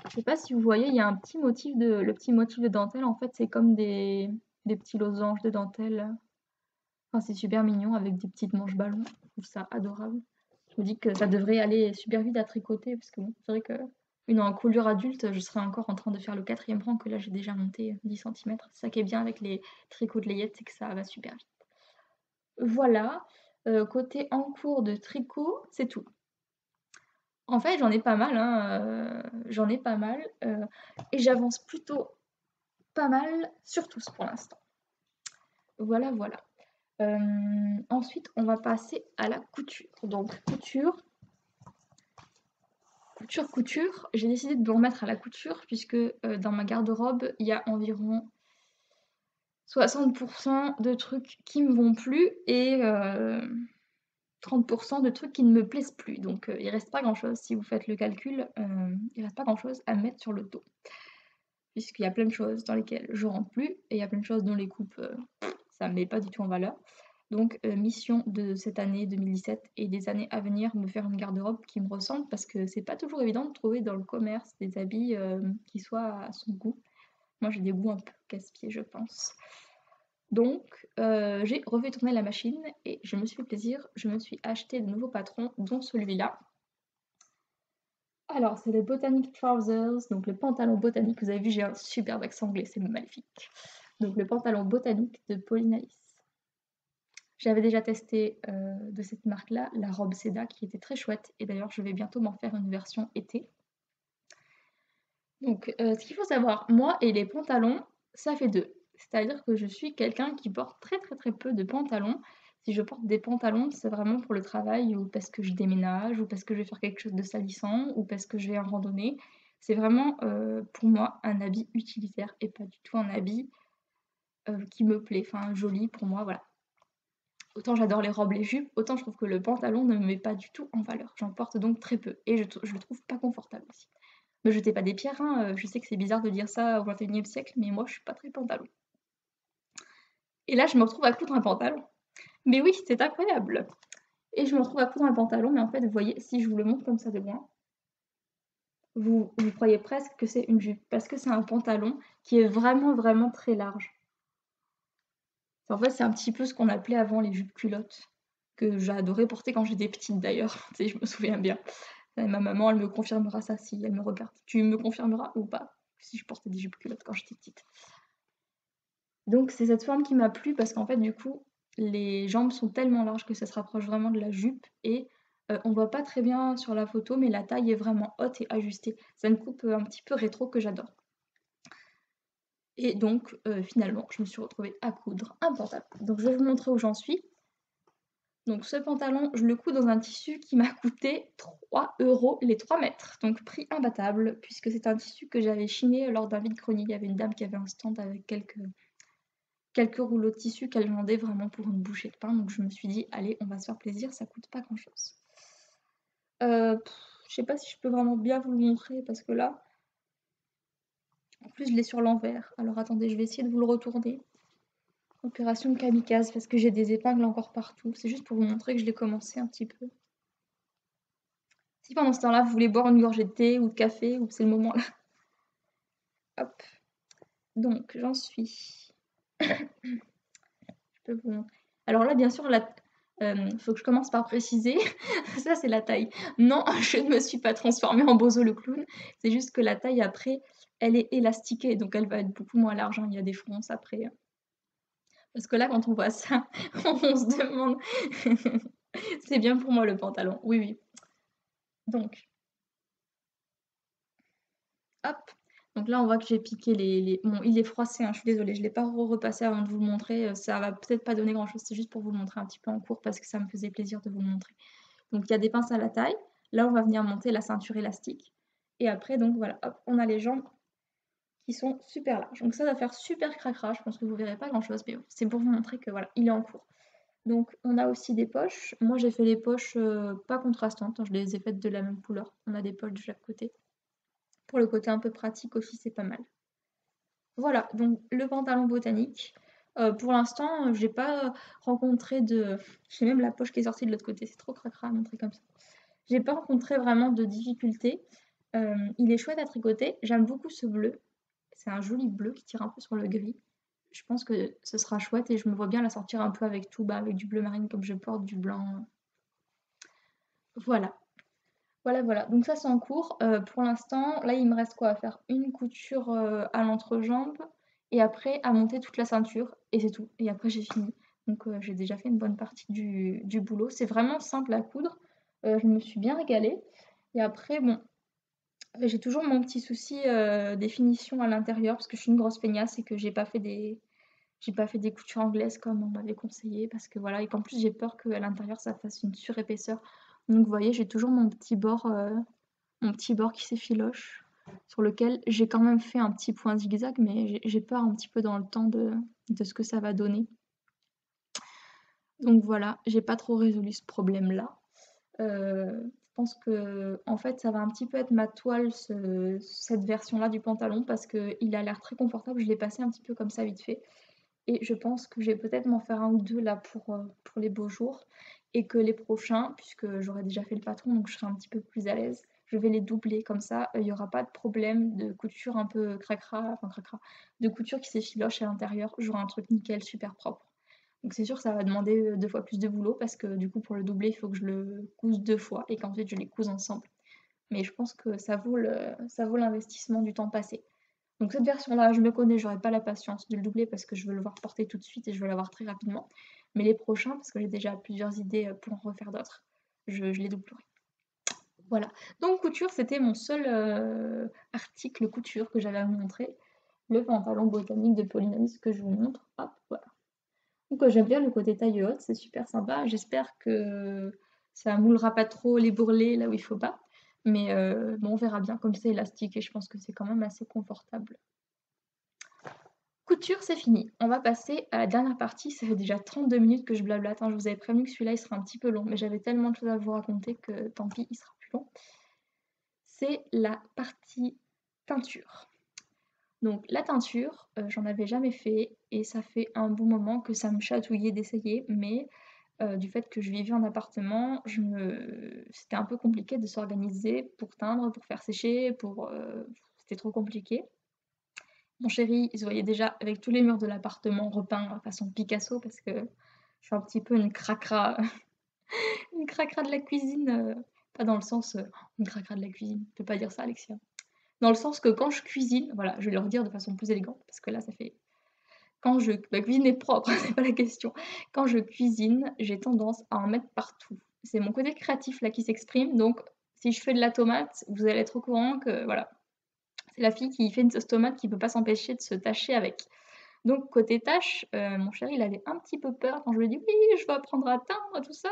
[SPEAKER 1] Je sais pas si vous voyez, il y a un petit motif le petit motif de dentelle, en fait, c'est comme des petits losanges de dentelle. Enfin, c'est super mignon avec des petites manches ballons. Je trouve ça adorable. Je me dis que ça devrait aller super vite à tricoter parce que bon, c'est vrai que une encolure adulte, je serais encore en train de faire le 4e rang que là j'ai déjà monté 10 centimètres. C'est ça qui est bien avec les tricots de layette, c'est que ça va super vite. Voilà, côté en cours de tricot, c'est tout. En fait, j'en ai pas mal, hein, j'en ai pas mal, et j'avance plutôt pas mal sur tous pour l'instant. Voilà, voilà. Ensuite, on va passer à la couture. Donc, couture. J'ai décidé de me remettre à la couture puisque dans ma garde-robe, il y a environ 60% de trucs qui me vont plus et 30% de trucs qui ne me plaisent plus. Donc, il reste pas grand-chose. Si vous faites le calcul, il reste pas grand-chose à mettre sur le dos. Puisqu'il y a plein de choses dans lesquelles je rentre plus et il y a plein de choses dont les coupes, ça me met pas du tout en valeur. Donc, mission de cette année 2017 et des années à venir, me faire une garde-robe qui me ressemble parce que c'est pas toujours évident de trouver dans le commerce des habits qui soient à son goût. Moi, j'ai des goûts un peu casse-pieds, je pense. Donc, j'ai refait tourner la machine et je me suis fait plaisir. Je me suis acheté de nouveaux patrons, dont celui-là. Alors, c'est le Botanic Trousers, donc le pantalon botanique. Vous avez vu, j'ai un superbe accent anglais, c'est magnifique. Donc, le pantalon botanique de Pauline Alice. J'avais déjà testé de cette marque-là, la robe Seda, qui était très chouette. Et d'ailleurs, je vais bientôt m'en faire une version été. Donc, ce qu'il faut savoir, moi et les pantalons, ça fait deux. C'est-à-dire que je suis quelqu'un qui porte très très très peu de pantalons. Si je porte des pantalons, c'est vraiment pour le travail ou parce que je déménage ou parce que je vais faire quelque chose de salissant ou parce que je vais en randonnée. C'est vraiment pour moi un habit utilitaire et pas du tout un habit qui me plaît, enfin joli pour moi, voilà. Autant j'adore les robes, les jupes, autant je trouve que le pantalon ne me met pas du tout en valeur. J'en porte donc très peu et je le trouve pas confortable aussi. Me jetez pas des pierres, hein, je sais que c'est bizarre de dire ça au XXIe siècle, mais moi je suis pas très pantalon. Et là, je me retrouve à coudre un pantalon. Mais oui, c'est incroyable. Et je me retrouve à coudre un pantalon, mais en fait, vous voyez, si je vous le montre comme ça de loin, vous croyez presque que c'est une jupe, parce que c'est un pantalon qui est vraiment, vraiment très large. En fait, c'est un petit peu ce qu'on appelait avant les jupes culottes, que j'adorais porter quand j'étais petite d'ailleurs, tu sais, je me souviens bien. Et ma maman, elle me confirmera ça si elle me regarde. Tu me confirmeras ou pas si je portais des jupes culottes quand j'étais petite. Donc c'est cette forme qui m'a plu parce qu'en fait du coup les jambes sont tellement larges que ça se rapproche vraiment de la jupe et on voit pas très bien sur la photo mais la taille est vraiment haute et ajustée. C'est une coupe un petit peu rétro que j'adore. Et donc finalement je me suis retrouvée à coudre un pantalon. Donc je vais vous montrer où j'en suis. Donc ce pantalon, je le couds dans un tissu qui m'a coûté 3 € les 3 mètres. Donc prix imbattable puisque c'est un tissu que j'avais chiné lors d'un vide-grenier. Il y avait une dame qui avait un stand avec quelques rouleaux de tissu qu'elle vendait vraiment pour une bouchée de pain. Donc je me suis dit, allez, on va se faire plaisir, ça coûte pas grand-chose. Je sais pas si je peux vraiment bien vous le montrer parce que là, en plus je l'ai sur l'envers. Alors attendez, je vais essayer de vous le retourner. Opération kamikaze parce que j'ai des épingles encore partout. C'est juste pour vous montrer que je l'ai commencé un petit peu. Si pendant ce temps-là, vous voulez boire une gorgée de thé ou de café, ou c'est le moment là. Hop. Donc j'en suis. Je peux vous montrer. Alors là, bien sûr, faut que je commence par préciser, ça c'est la taille. Non, je ne me suis pas transformée en Bozo le clown, c'est juste que la taille après, elle est élastiquée, donc elle va être beaucoup moins large, hein. Il y a des fronces après. Parce que là, quand on voit ça, on se demande... C'est bien pour moi le pantalon, oui, oui. Donc, hop. Donc là, on voit que j'ai piqué Bon, il est froissé, hein, je suis désolée, je ne l'ai pas repassé avant de vous le montrer. Ça va peut-être pas donner grand-chose, c'est juste pour vous le montrer un petit peu en cours parce que ça me faisait plaisir de vous le montrer. Donc il y a des pinces à la taille. Là, on va venir monter la ceinture élastique. Et après, donc voilà, hop, on a les jambes qui sont super larges. Donc ça va faire super cracra. Je pense que vous verrez pas grand-chose, mais bon, c'est pour vous montrer que voilà, il est en cours. Donc on a aussi des poches. Moi j'ai fait les poches pas contrastantes, hein, je les ai faites de la même couleur. On a des poches de chaque côté. Pour le côté un peu pratique aussi, c'est pas mal. Voilà, donc le pantalon botanique. Pour l'instant, j'ai pas rencontré de. J'ai même la poche qui est sortie de l'autre côté, c'est trop cracra à montrer comme ça. J'ai pas rencontré vraiment de difficultés. Il est chouette à tricoter. J'aime beaucoup ce bleu. C'est un joli bleu qui tire un peu sur le gris. Je pense que ce sera chouette et je me vois bien la sortir un peu avec tout, avec du bleu marine comme je porte du blanc. Voilà. Voilà, voilà. Donc ça, c'est en cours. Pour l'instant, là, il me reste quoi à faire? Une couture à l'entrejambe et après à monter toute la ceinture et c'est tout. Et après, j'ai fini. Donc j'ai déjà fait une bonne partie du boulot. C'est vraiment simple à coudre. Je me suis bien régalée. Et après, bon, j'ai toujours mon petit souci des finitions à l'intérieur parce que je suis une grosse feignasse et que j'ai pas fait des coutures anglaises comme on m'avait conseillé parce que voilà, et qu'en plus j'ai peur qu'à l'intérieur ça fasse une surépaisseur. Donc vous voyez, j'ai toujours mon petit bord qui s'effiloche, sur lequel j'ai quand même fait un petit point zigzag, mais j'ai peur un petit peu dans le temps de ce que ça va donner. Donc voilà, j'ai pas trop résolu ce problème-là. Je pense que en fait ça va un petit peu être ma toile cette version-là du pantalon parce qu'il a l'air très confortable. Je l'ai passé un petit peu comme ça vite fait. Et je pense que je vais peut-être m'en faire un ou deux là pour les beaux jours. Et que les prochains, puisque j'aurai déjà fait le patron, donc je serai un petit peu plus à l'aise, je vais les doubler comme ça. Il n'y aura pas de problème de couture un peu cracra, enfin cracra, de couture qui s'effiloche à l'intérieur. J'aurai un truc nickel, super propre. Donc c'est sûr que ça va demander deux fois plus de boulot parce que du coup pour le doubler, il faut que je le couse deux fois et qu'ensuite je les couse ensemble. Mais je pense que ça vaut l'investissement du temps passé. Donc cette version-là, je me connais, j'aurai pas la patience de le doubler parce que je veux le voir porter tout de suite et je veux l'avoir très rapidement. Mais les prochains, parce que j'ai déjà plusieurs idées pour en refaire d'autres, je les doublerai. Voilà. Donc couture, c'était mon seul article couture que j'avais à vous montrer. Le pantalon botanique de Polynamis que je vous montre. Hop, voilà. Donc j'aime bien le côté taille haute, c'est super sympa. J'espère que ça moulera pas trop les bourrelets là où il faut pas. Mais bon, on verra bien comme c'est élastique et je pense que c'est quand même assez confortable. Couture, c'est fini. On va passer à la dernière partie. Ça fait déjà 32 minutes que je blablate, hein. Je vous avais prévenu que celui-là, il sera un petit peu long, mais j'avais tellement de choses à vous raconter que tant pis, il sera plus long. C'est la partie teinture. Donc la teinture, j'en avais jamais fait et ça fait un bon moment que ça me chatouillait d'essayer, mais du fait que je vivais en appartement, c'était un peu compliqué de s'organiser pour teindre, pour faire sécher, c'était trop compliqué. Mon chéri, il se voyait déjà avec tous les murs de l'appartement repeints façon Picasso parce que je suis un petit peu une cracra, une cracra de la cuisine. Pas dans le sens une cracra de la cuisine, je peux pas dire ça, Alexia. Dans le sens que quand je cuisine, voilà, je vais le redire de façon plus élégante parce que là, ça fait. Ma cuisine est propre, c'est pas la question. Quand je cuisine, j'ai tendance à en mettre partout. C'est mon côté créatif là qui s'exprime, donc si je fais de la tomate, vous allez être au courant que voilà, c'est la fille qui fait une sauce tomate qui peut pas s'empêcher de se tâcher avec. Donc côté tâches, mon chéri, il avait un petit peu peur quand je lui ai dit: «Oui, je veux apprendre à teindre, tout ça»,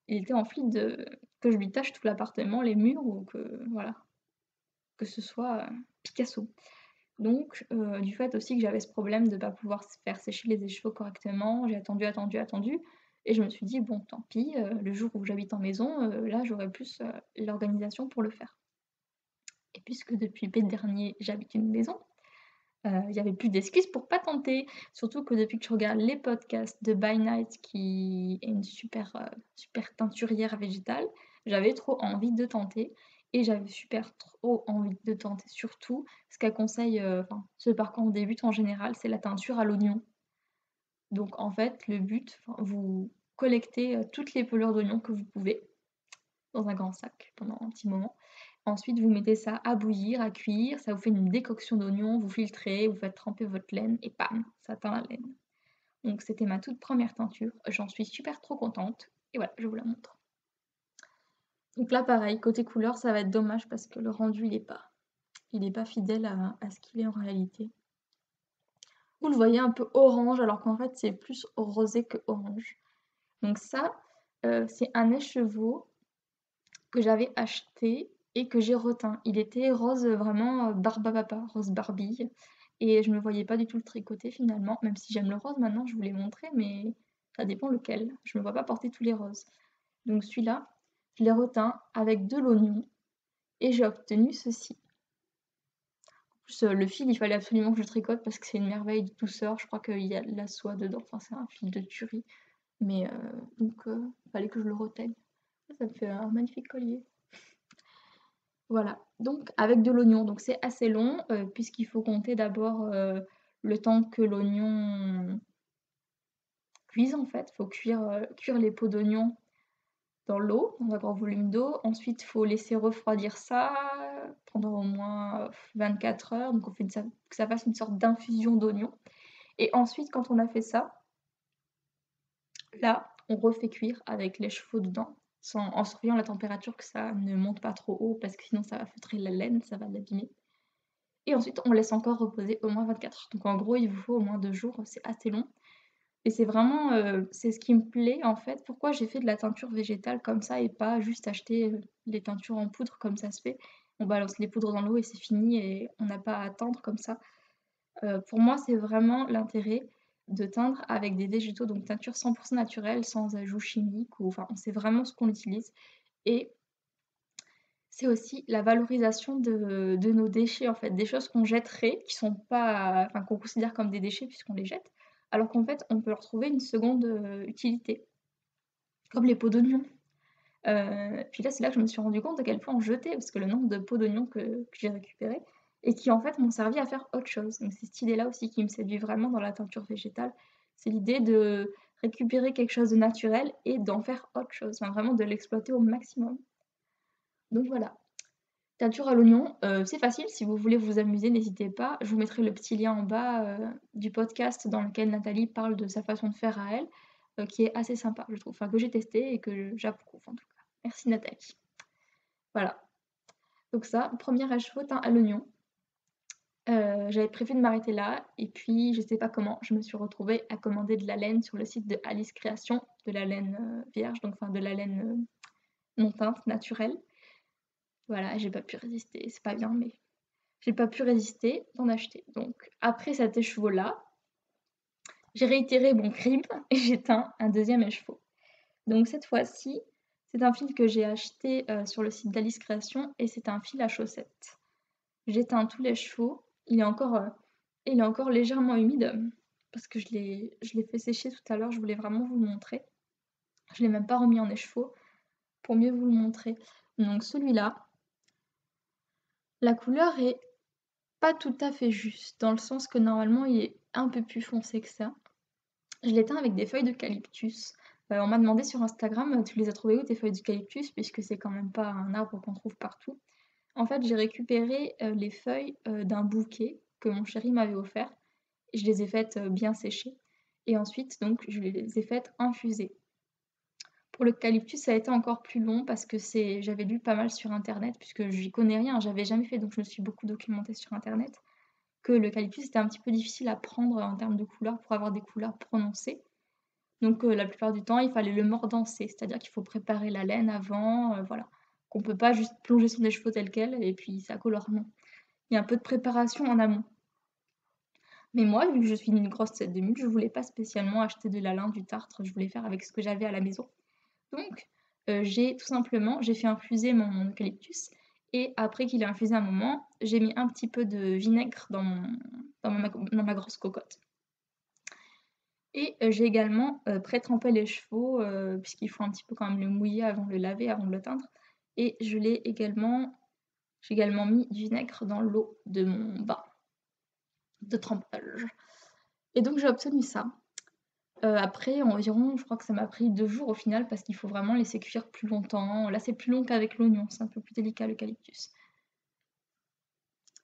[SPEAKER 1] il était en flic que je lui tâche tout l'appartement, les murs ou que voilà, que ce soit, Picasso. Donc du fait aussi que j'avais ce problème de pas pouvoir faire sécher les écheveaux correctement, j'ai attendu, attendu, attendu et je me suis dit: «Bon, tant pis, le jour où j'habite en maison, là, j'aurai plus, l'organisation pour le faire». Et puisque depuis l'été dernier, j'habite une maison, il y avait plus d'excuses pour pas tenter. Surtout que depuis que je regarde les podcasts de By Night, qui est une super teinturière végétale, j'avais trop envie de tenter et j'avais super trop envie de tenter surtout ce qu'elle conseille, enfin, ce par quoi on débute en général, c'est la teinture à l'oignon. Donc en fait, le but, enfin, vous collectez, toutes les pelures d'oignon que vous pouvez dans un grand sac pendant un petit moment. Ensuite, vous mettez ça à bouillir, à cuire, ça vous fait une décoction d'oignons, vous filtrez, vous faites tremper votre laine et bam, ça teint la laine. Donc c'était ma toute première teinture, j'en suis super trop contente et voilà, je vous la montre. Donc là pareil, côté couleur, ça va être dommage parce que le rendu il est pas fidèle à ce qu'il est en réalité. Vous le voyez un peu orange alors qu'en fait c'est plus rosé que orange. Donc ça, c'est un écheveau que j'avais acheté et que j'ai reteint. Il était rose vraiment barbe à papa, rose Barbie. Et je me voyais pas du tout le tricoter finalement, même si j'aime le rose maintenant, je vous l'ai montré, mais ça dépend lequel. Je me vois pas porter tous les roses. Donc celui-là, je l'ai reteint avec de l'oignon et j'ai obtenu ceci. En plus, le fil, il fallait absolument que je tricote parce que c'est une merveille de douceur. Je crois qu'il y a de la soie dedans, enfin c'est un fil de tuerie. Mais donc il fallait que je le reteigne. Ça me fait un magnifique collier. Voilà, donc avec de l'oignon, donc c'est assez long, puisqu'il faut compter d'abord, le temps que l'oignon cuise en fait. Il faut cuire les peaux d'oignon dans l'eau, dans un grand volume d'eau. Ensuite, il faut laisser refroidir ça pendant au moins 24 heures, donc on fait que ça fasse une sorte d'infusion d'oignon et ensuite quand on a fait ça, là, on refait cuire avec l'écheveau dedans, en surveillant la température que ça ne monte pas trop haut parce que sinon ça va feutrer la laine, ça va l'abîmer. Et ensuite, on laisse encore reposer au moins 24 heures. Donc en gros, il vous faut au moins 2 jours, c'est assez long. Et c'est vraiment, c'est ce qui me plaît en fait. Pourquoi j'ai fait de la teinture végétale comme ça et pas juste acheter, les teintures en poudre comme ça se fait. On balance les poudres dans l'eau et c'est fini et on n'a pas à attendre comme ça. Pour moi, c'est vraiment l'intérêt de teindre avec des végétaux, donc teinture 100 naturelle, sans ajout chimique ou enfin, on sait vraiment ce qu'on utilise et c'est aussi la valorisation de nos déchets, en fait, des choses qu'on jetterait, qui sont pas enfin, qu'on considère comme des déchets puisqu'on les jette, alors qu'en fait, on peut leur trouver une seconde, utilité, comme les peaux d'oignon. Puis là, c'est là que je me suis rendu compte à quel point on jetait, parce que le nombre de peaux d'oignon que j'ai récupérées et qui, en fait, m'ont servi à faire autre chose. Donc c'est cette idée-là aussi qui me séduit vraiment dans la teinture végétale. C'est l'idée de récupérer quelque chose de naturel et d'en faire autre chose, enfin, vraiment de l'exploiter au maximum. Donc voilà. Teinture à l'oignon, c'est facile, si vous voulez vous amuser, n'hésitez pas. Je vous mettrai le petit lien en bas, du podcast dans lequel Nathalie parle de sa façon de faire à elle, qui est assez sympa, je trouve. Enfin, que j'ai testé et que j'approuve en tout cas. Merci Nathalie. Voilà, donc ça, premier à-chaud teint à l'oignon. J'avais prévu de m'arrêter là et puis je sais pas comment, je me suis retrouvée à commander de la laine sur le site de Alice Création, de la laine, vierge, donc enfin de la laine, non teinte, naturelle. Voilà, j'ai pas pu résister, c'est pas bien mais j'ai pas pu résister d'en acheter. Donc après cet écheveau-là, j'ai réitéré mon crime et j'ai teint un deuxième écheveau. Donc cette fois-ci, c'est un fil que j'ai acheté sur le site d'Alice Création et c'est un fil à chaussettes. J'ai teint tous les chevaux. Il est encore légèrement humide parce que je l'ai fait sécher tout à l'heure. Je voulais vraiment vous le montrer. Je l'ai même pas remis en écheveau pour mieux vous le montrer. Donc celui-là, la couleur est pas tout à fait juste, dans le sens que normalement il est un peu plus foncé que ça. Je l'ai teint avec des feuilles d'eucalyptus. On m'a demandé sur Instagram, tu les as trouvées où tes feuilles d'eucalyptus, puisque c'est quand même pas un arbre qu'on trouve partout. En fait, j'ai récupéré les feuilles d'un bouquet que mon chéri m'avait offert. Et je les ai faites bien sécher. Et ensuite, donc, je les ai faites infuser. Pour l'eucalyptus, ça a été encore plus long parce que j'avais lu pas mal sur internet, puisque j'y connais rien, j'avais jamais fait, donc je me suis beaucoup documentée sur internet, que l'eucalyptus était un petit peu difficile à prendre en termes de couleurs pour avoir des couleurs prononcées. Donc la plupart du temps, il fallait le mordancer, c'est-à-dire qu'il faut préparer la laine avant, voilà. Qu'on peut pas juste plonger son cheveux tel quel et puis ça colore, non. Il y a un peu de préparation en amont. Mais moi, vu que je suis une grosse tête de mule, je voulais pas spécialement acheter de la lin, du tartre, je voulais faire avec ce que j'avais à la maison. Donc, j'ai fait infuser mon eucalyptus et après qu'il ait infusé un moment, j'ai mis un petit peu de vinaigre dans ma grosse cocotte. Et j'ai également pré-trempé les chevaux, puisqu'il faut un petit peu quand même le mouiller avant de le laver, avant de le teindre. Et j'ai également mis du vinaigre dans l'eau de mon bain de trempage. Et donc j'ai obtenu ça. Après environ, je crois que ça m'a pris 2 jours au final parce qu'il faut vraiment laisser cuire plus longtemps. Là, c'est plus long qu'avec l'oignon, c'est un peu plus délicat l'eucalyptus.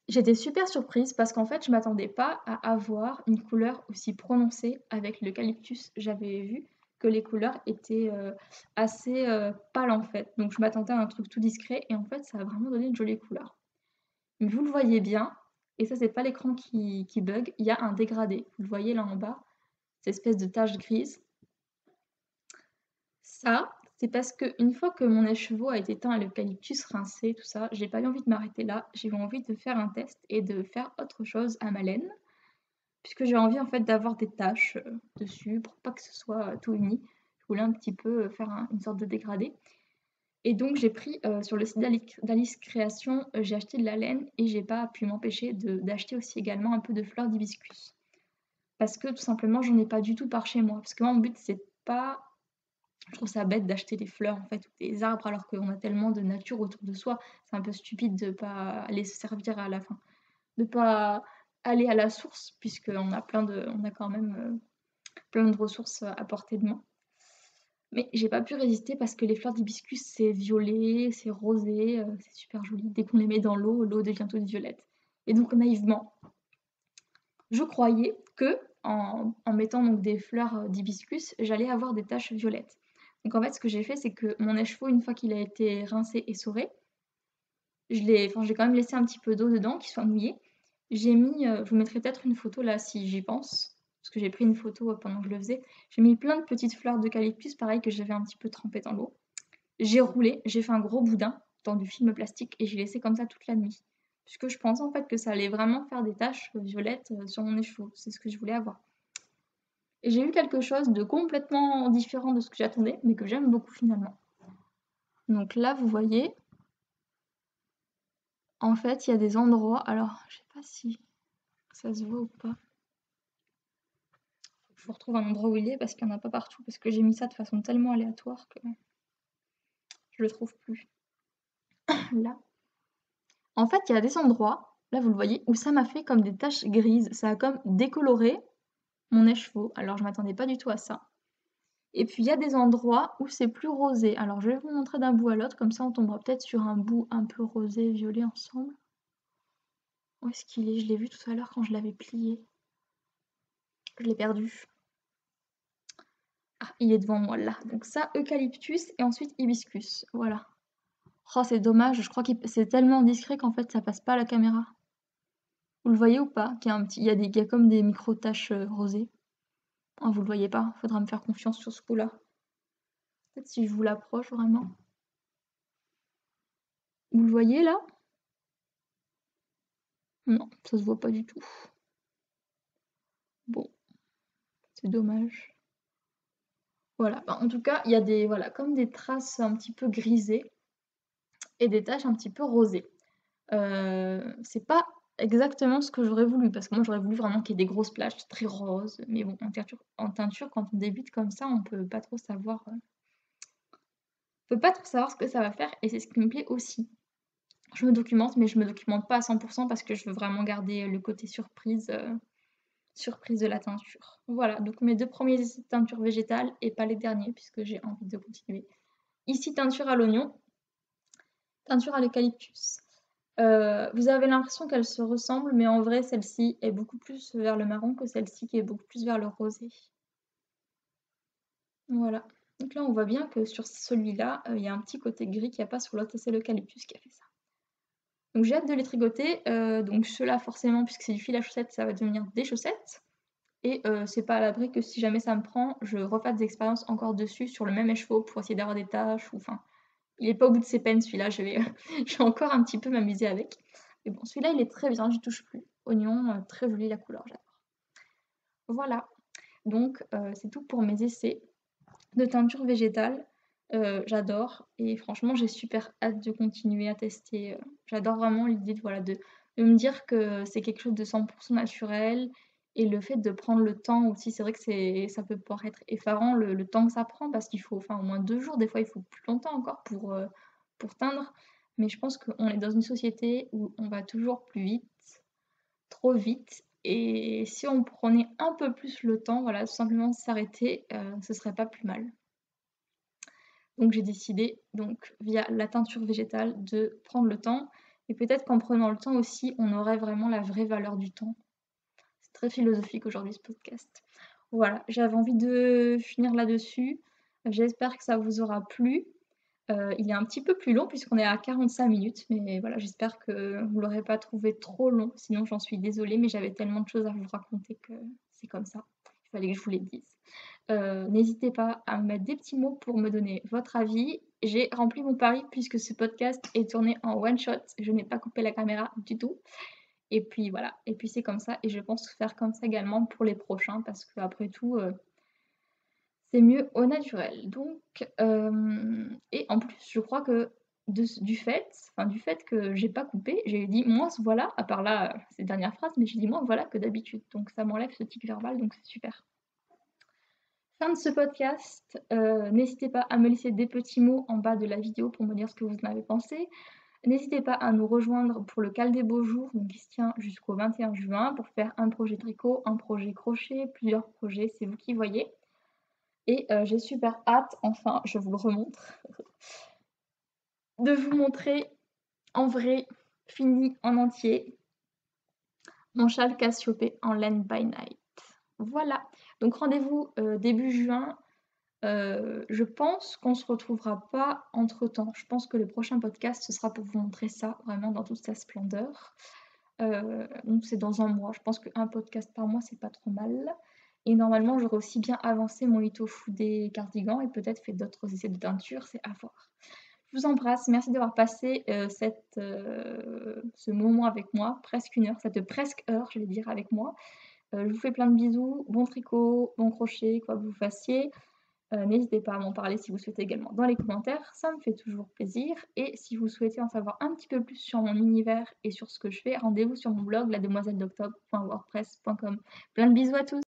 [SPEAKER 1] J'étais super surprise parce qu'en fait, je m'attendais pas à avoir une couleur aussi prononcée avec l'eucalyptus. J'avais vu que les couleurs étaient, assez, pâles en fait. Donc je m'attendais à un truc tout discret et en fait, ça a vraiment donné une jolie couleur. Mais vous le voyez bien et ça, c'est pas l'écran qui bug, il y a un dégradé. Vous le voyez là en bas, cette espèce de tache grise. Ça, c'est parce qu'une fois que mon écheveau a été teint à l'eucalyptus, rincé, tout ça, j'ai pas eu envie de m'arrêter là. J'ai eu envie de faire un test et de faire autre chose à ma laine. puisque j'ai envie en fait d'avoir des taches dessus pour pas que ce soit tout uni. Je voulais un petit peu faire une sorte de dégradé. Et donc j'ai pris sur le site d'Alice Création, j'ai acheté de la laine et j'ai pas pu m'empêcher d'acheter aussi également un peu de fleurs d'hibiscus. Parce que tout simplement j'en ai pas du tout par chez moi. Parce que moi mon but c'est pas, je trouve ça bête d'acheter des fleurs en fait ou des arbres alors qu'on a tellement de nature autour de soi. C'est un peu stupide de pas aller se servir à la fin, de pas aller à la source puisqu'on a on a quand même plein de ressources à portée de main. Mais j'ai pas pu résister parce que les fleurs d'hibiscus c'est violet, c'est rosé, c'est super joli. Dès qu'on les met dans l'eau devient toute violette. Et donc naïvement, je croyais que en mettant donc des fleurs d'hibiscus, j'allais avoir des taches violettes. Donc en fait, ce que j'ai fait, c'est que mon écheveau, une fois qu'il a été rincé et essoré, j'ai quand même laissé un petit peu d'eau dedans, qu'il soit mouillé. J'ai mis, je vous mettrai peut-être une photo là si j'y pense, parce que j'ai pris une photo pendant que je le faisais. J'ai mis plein de petites fleurs d'eucalyptus, pareil que j'avais un petit peu trempées dans l'eau. J'ai roulé, j'ai fait un gros boudin dans du film plastique et j'ai laissé comme ça toute la nuit. Puisque je pensais en fait que ça allait vraiment faire des taches violettes sur mon écheveau. C'est ce que je voulais avoir. Et j'ai eu quelque chose de complètement différent de ce que j'attendais, mais que j'aime beaucoup finalement. Donc là, vous voyez, en fait, il y a des endroits. Alors, je sais pas si ça se voit ou pas. Je vous retrouve un endroit où il est parce qu'il n'y en a pas partout. Parce que j'ai mis ça de façon tellement aléatoire que je le trouve plus. Là. En fait, il y a des endroits, là vous le voyez, où ça m'a fait comme des taches grises. Ça a comme décoloré mon écheveau. Alors je m'attendais pas du tout à ça. Et puis il y a des endroits où c'est plus rosé. Alors je vais vous montrer d'un bout à l'autre, comme ça on tombera peut-être sur un bout un peu rosé, violet ensemble. Où est-ce qu'il est? Je l'ai vu tout à l'heure quand je l'avais plié. Je l'ai perdu. Ah, il est devant moi là. Donc ça, eucalyptus et ensuite hibiscus. Voilà. Oh, c'est dommage, je crois que c'est tellement discret qu'en fait ça passe pas à la caméra. Vous le voyez ou pas? Il y a comme des micro-taches rosées. Ah, vous le voyez pas? Faudra me faire confiance sur ce coup-là. Peut-être si je vous l'approche vraiment. Vous le voyez là? Non, ça se voit pas du tout. Bon, c'est dommage. Voilà, en tout cas, il y a voilà, comme des traces un petit peu grisées et des taches un petit peu rosées. C'est pas exactement ce que j'aurais voulu, parce que moi j'aurais voulu vraiment qu'il y ait des grosses plages très roses, mais bon, en teinture, quand on débute comme ça, on peut pas trop savoir, ce que ça va faire et c'est ce qui me plaît aussi. Je me documente, mais je me documente pas à 100 parce que je veux vraiment garder le côté surprise de la teinture. Voilà, donc mes 2 premiers essais de teinture végétale et pas les derniers puisque j'ai envie de continuer. Ici, teinture à l'oignon, teinture à l'eucalyptus. Vous avez l'impression qu'elles se ressemblent, mais en vrai, celle-ci est beaucoup plus vers le marron que celle-ci qui est beaucoup plus vers le rosé. Voilà. Donc là, on voit bien que sur celui-là, il y a un petit côté gris qu'il n'y a pas sur l'autre et c'est l'eucalyptus qui a fait ça. Donc j'ai hâte de les tricoter, donc ceux-là forcément puisque c'est du fil à chaussettes, ça va devenir des chaussettes et c'est pas à l'abri que si jamais ça me prend, je refasse des expériences encore dessus sur le même écheveau pour essayer d'avoir des taches ou enfin, il est pas au bout de ses peines celui-là, je vais je vais encore un petit peu m'amuser avec. Mais bon, celui-là, il est très bien, j'y touche plus. Oignon, très joli la couleur, j'adore. Voilà, donc c'est tout pour mes essais de teinture végétale. J'adore et franchement, j'ai super hâte de continuer à tester, j'adore vraiment l'idée voilà, de me dire que c'est quelque chose de 100 naturel et le fait de prendre le temps aussi, c'est vrai que ça peut paraître effarant le temps que ça prend parce qu'il faut enfin au moins 2 jours, des fois il faut plus longtemps encore pour teindre. Mais je pense qu'on est dans une société où on va toujours plus vite, trop vite et si on prenait un peu plus le temps, voilà, tout simplement s'arrêter, ce serait pas plus mal. Donc j'ai décidé, donc via la teinture végétale, de prendre le temps et peut-être qu'en prenant le temps aussi, on aurait vraiment la vraie valeur du temps. C'est très philosophique aujourd'hui ce podcast. Voilà, j'avais envie de finir là-dessus. J'espère que ça vous aura plu. Il est un petit peu plus long puisqu'on est à 45 minutes, mais voilà, j'espère que vous l'aurez pas trouvé trop long, sinon j'en suis désolée, mais j'avais tellement de choses à vous raconter que c'est comme ça. Il fallait que je vous les dise. N'hésitez pas à me mettre des petits mots pour me donner votre avis. J'ai rempli mon pari puisque ce podcast est tourné en one shot. Je n'ai pas coupé la caméra du tout. et puis voilà, et puis c'est comme ça et je pense faire comme ça également pour les prochains parce qu'après tout, c'est mieux au naturel. Donc et en plus, je crois que du fait que j'ai pas coupé, j'ai dit: «Moins voilà», à part là, ces dernières phrases, mais j'ai dit: «Moins voilà» que d'habitude, donc ça m'enlève ce tic verbal, donc c'est super. Fin de ce podcast, n'hésitez pas à me laisser des petits mots en bas de la vidéo pour me dire ce que vous en avez pensé. N'hésitez pas à nous rejoindre pour le Cale des beaux jours, donc qui se tient jusqu'au 21 juin pour faire un projet tricot, un projet crochet, plusieurs projets, c'est vous qui voyez. Et j'ai super hâte, enfin, je vous le remontre, de vous montrer en vrai, fini en entier, mon châle Cassiopée en laine by night. Voilà, donc rendez-vous, début juin. Je pense qu'on se retrouvera pas entre-temps. Je pense que le prochain podcast, ce sera pour vous montrer ça vraiment dans toute sa splendeur. Donc c'est dans un mois. Je pense qu'un podcast par mois, c'est pas trop mal. Et normalement, j'aurai aussi bien avancé mon Itofu des cardigans et peut-être fait d'autres essais de teinture, c'est à voir. Je vous embrasse, merci d'avoir passé, ce moment avec moi, presque une heure, cette presque heure, je vais dire, avec moi. Je vous fais plein de bisous, bon tricot, bon crochet, quoi que vous fassiez. N'hésitez pas à m'en parler si vous souhaitez également dans les commentaires, ça me fait toujours plaisir et si vous souhaitez en savoir un petit peu plus sur mon univers et sur ce que je fais, rendez-vous sur mon blog lademoiselledoctobre.wordpress.com. Plein de bisous à tous!